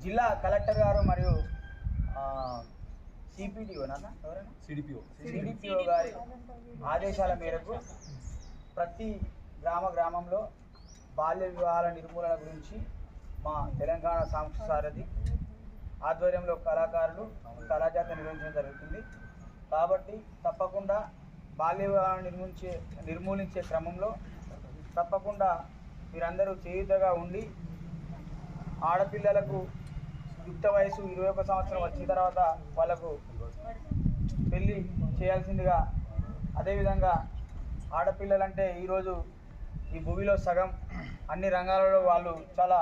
జిల్లా కలెక్టర్ గారు మరియు సిడిపిఓ గారి ఆదేశాల మేరకు ప్రతి గ్రామంలో బాల్య వివాహాల నిర్మూలన గురించి మా తెలంగాణ సాంస్కృతిక సారథి ఆధ్వర్యంలో కళాకారులు కళాజాత నిర్వహించడం జరుగుతుంది. కాబట్టి తప్పకుండా బాల్య వివాహాలను నిర్మూలించే క్రమంలో తప్పకుండా మీరందరూ చేయుతగా ఉండి ఆడపిల్లలకు యుక్త వయసు 21 సంవత్సరం వచ్చిన తర్వాత వాళ్ళకు పెళ్ళి చేయాల్సిందిగా, అదేవిధంగా ఆడపిల్లలంటే ఈరోజు ఈ భూమిలో సగం అన్ని రంగాలలో వాళ్ళు చాలా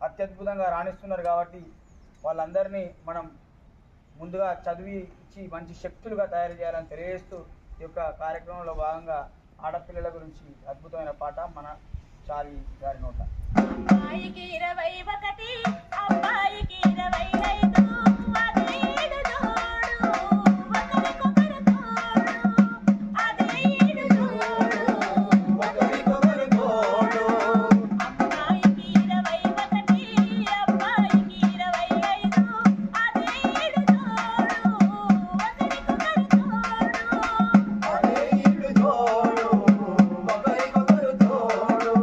అత్యద్భుతంగా రాణిస్తున్నారు. కాబట్టి వాళ్ళందరినీ మనం ముందుగా చదివి ఇచ్చి మంచి శక్తులుగా తయారు చేయాలని తెలియజేస్తూ ఈ యొక్క కార్యక్రమంలో భాగంగా ఆడపిల్లల గురించి అద్భుతమైన పాట మన చారి గారి నోట. అమ్మాయికి 21 అబ్బాయికి 25 అదేడు జోడు ఒకరికొకరు తోడు అదేడు జోడు ఒకరికొకరు తోడు. అమ్మాయికి 21 అబ్బాయికి 25 అదేడు జోడు ఒకరికొకరు తోడు అదేడు జోడు ఒకరికొకరు తోడు.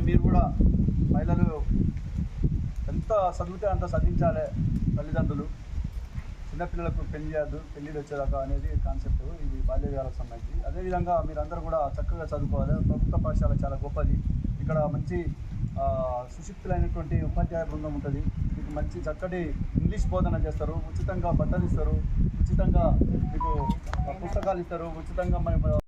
మీరు కూడా మహిళలు ఎంత చదివితే అంత చదివించాలి. తల్లిదండ్రులు చిన్నపిల్లలకు పెళ్లి చేయద్దు, పెళ్ళిళ్ళు వచ్చేదాకా అనేది కాన్సెప్ట్ ఇది బాల్య వివాహాలకు సంబంధించి. అదేవిధంగా మీరందరూ కూడా చక్కగా చదువుకోవాలి. ప్రభుత్వ పాఠశాల చాలా గొప్పది. ఇక్కడ మంచి సుశిక్తులైనటువంటి ఉపాధ్యాయ బృందం ఉంటుంది. మీకు మంచి చక్కటి ఇంగ్లీష్ బోధన చేస్తారు, ఉచితంగా బట్టలు ఇస్తారు, ఉచితంగా మీకు పుస్తకాలు ఇస్తారు, ఉచితంగా